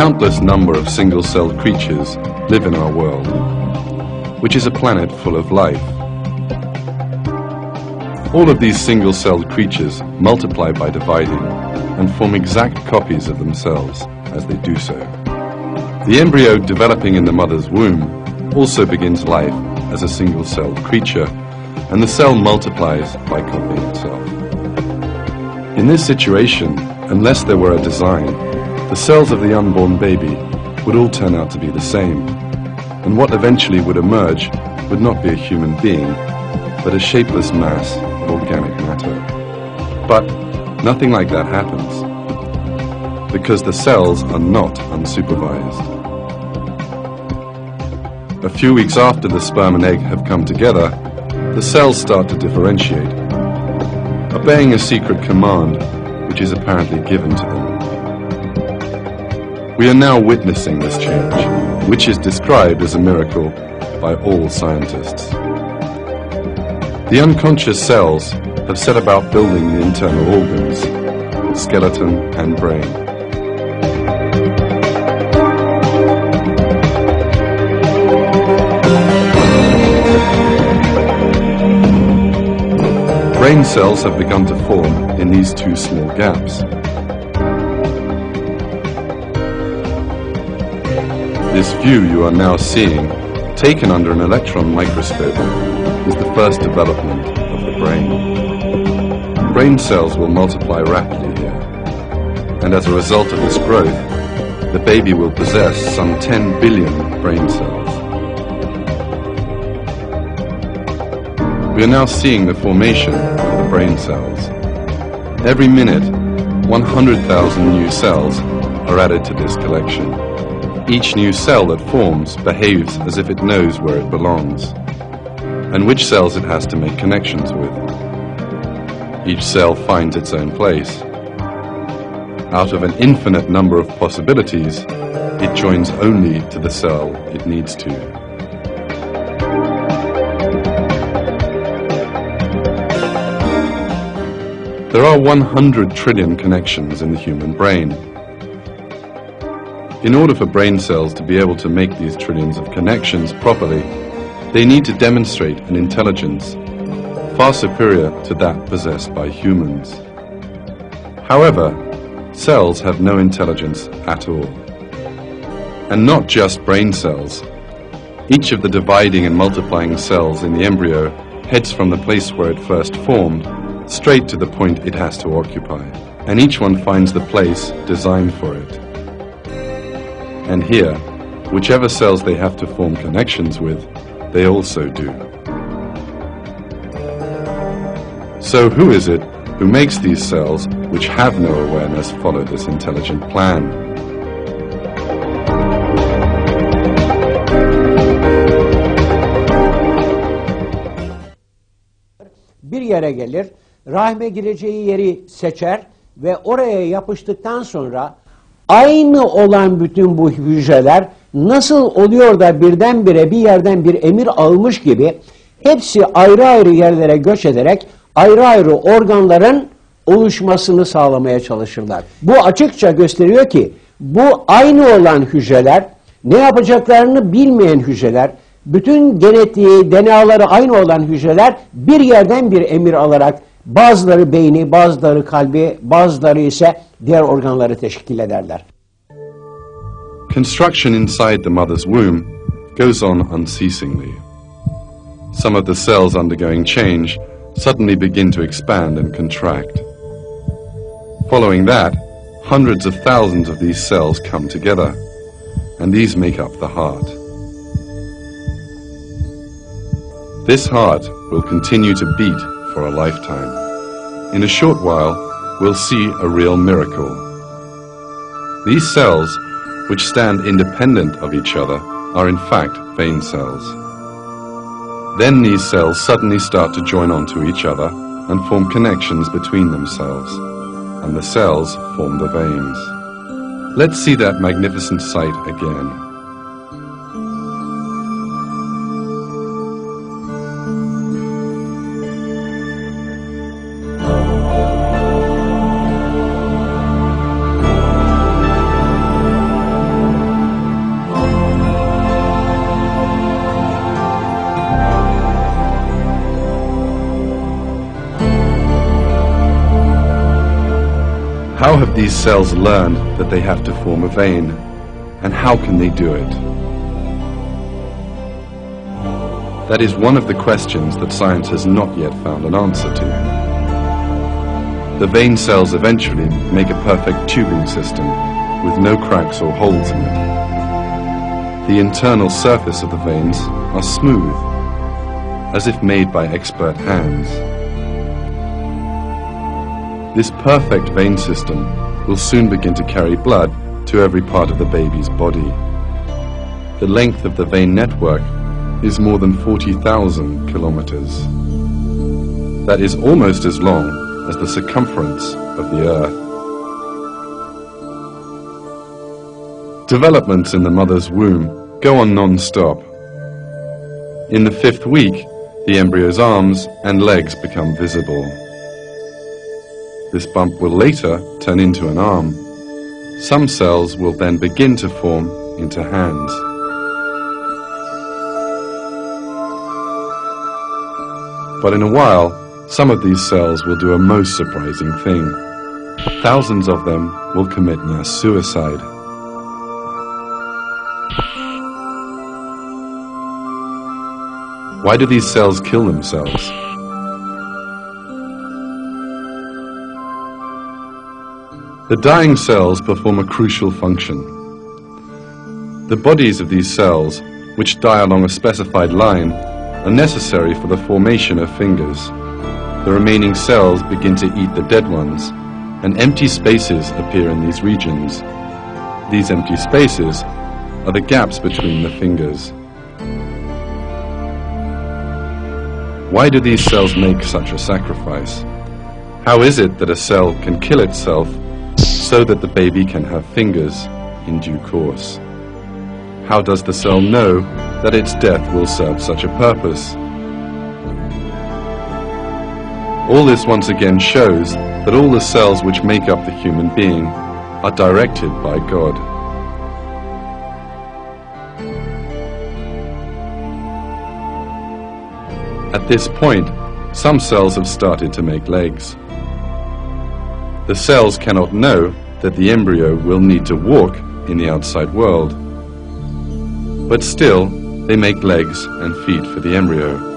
countless number of single-celled creatures live in our world, which is a planet full of life. All of these single-celled creatures multiply by dividing and form exact copies of themselves as they do so. The embryo developing in the mother's womb also begins life as a single-celled creature, and the cell multiplies by copying itself. In this situation, unless there were a design, the cells of the unborn baby would all turn out to be the same, and what eventually would emerge would not be a human being, but a shapeless mass of organic matter. But nothing like that happens, because the cells are not unsupervised. A few weeks after the sperm and egg have come together, the cells start to differentiate, obeying a secret command which is apparently given to them. We are now witnessing this change, which is described as a miracle by all scientists. The unconscious cells have set about building the internal organs, skeleton and brain. Brain cells have begun to form in these two small gaps. This view you are now seeing, taken under an electron microscope, is the first development of the brain. Brain cells will multiply rapidly here, and as a result of this growth, the baby will possess some 10 billion brain cells. We are now seeing the formation of the brain cells. Every minute, 100,000 new cells are added to this collection. Each new cell that forms behaves as if it knows where it belongs, and which cells it has to make connections with. Each cell finds its own place. Out of an infinite number of possibilities, it joins only to the cell it needs to. There are 100 trillion connections in the human brain. In order for brain cells to be able to make these trillions of connections properly, they need to demonstrate an intelligence far superior to that possessed by humans. However, cells have no intelligence at all. And not just brain cells. Each of the dividing and multiplying cells in the embryo heads from the place where it first formed straight to the point it has to occupy, and each one finds the place designed for it. And here, whichever cells they have to form connections with, they also do. So who is it who makes these cells which have no awareness follow this intelligent plan? Bir yere gelir, rahme gireceği yeri seçer ve oraya yapıştıktan sonra aynı olan bütün bu hücreler nasıl oluyor da birdenbire bir yerden bir emir almış gibi hepsi ayrı ayrı yerlere göç ederek ayrı ayrı organların oluşmasını sağlamaya çalışırlar. Bu açıkça gösteriyor ki bu aynı olan hücreler, ne yapacaklarını bilmeyen hücreler, bütün genetiği, DNA'ları aynı olan hücreler bir yerden bir emir alarak bazıları beyni, bazıları kalbi, bazıları ise diğer organları teşkil ederler. Construction inside the mother's womb goes on unceasingly. Some of the cells undergoing change suddenly begin to expand and contract. Following that, hundreds of thousands of these cells come together, and these make up the heart. This heart will continue to beat for a lifetime. In a short while, we'll see a real miracle. These cells, which stand independent of each other, are in fact vein cells. Then these cells suddenly start to join onto each other and form connections between themselves, and the cells form the veins. Let's see that magnificent sight again. How have these cells learned that they have to form a vein, and how can they do it? That is one of the questions that science has not yet found an answer to. The vein cells eventually make a perfect tubing system with no cracks or holes in it. The internal surface of the veins are smooth, as if made by expert hands. This perfect vein system will soon begin to carry blood to every part of the baby's body. The length of the vein network is more than 40,000 kilometers. That is almost as long as the circumference of the Earth. Developments in the mother's womb go on non-stop. In the 5th week, the embryo's arms and legs become visible. This bump will later turn into an arm. Some cells will then begin to form into hands. But in a while, some of these cells will do a most surprising thing. Thousands of them will commit mass suicide. Why do these cells kill themselves? The dying cells perform a crucial function. The bodies of these cells, which die along a specified line, are necessary for the formation of fingers. The remaining cells begin to eat the dead ones, and empty spaces appear in these regions. These empty spaces are the gaps between the fingers. Why do these cells make such a sacrifice? How is it that a cell can kill itself so that the baby can have fingers in due course? How does the cell know that its death will serve such a purpose? All this once again shows that all the cells which make up the human being are directed by God. At this point, some cells have started to make legs. The cells cannot know that the embryo will need to walk in the outside world. But still, they make legs and feet for the embryo.